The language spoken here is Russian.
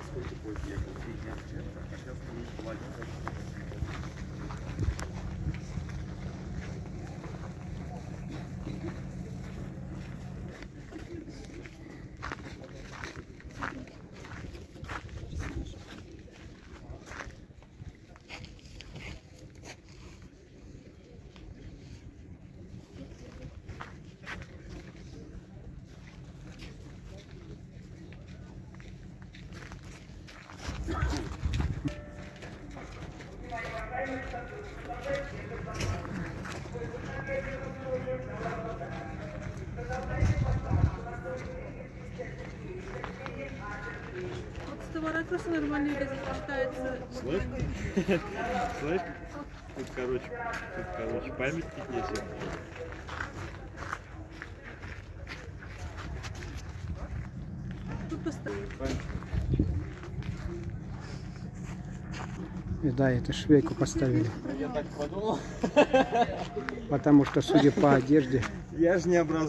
Сколько позже ехал? 3 дня с чем-то, а сейчас мы половину. Вот с того ракурса нормальная газета читается. Слышь? Слышь? Тут, короче, памятник несет. Тут поставили. Да, это швейку поставили. Я так подумал. Потому что, судя по одежде, Я же не образован.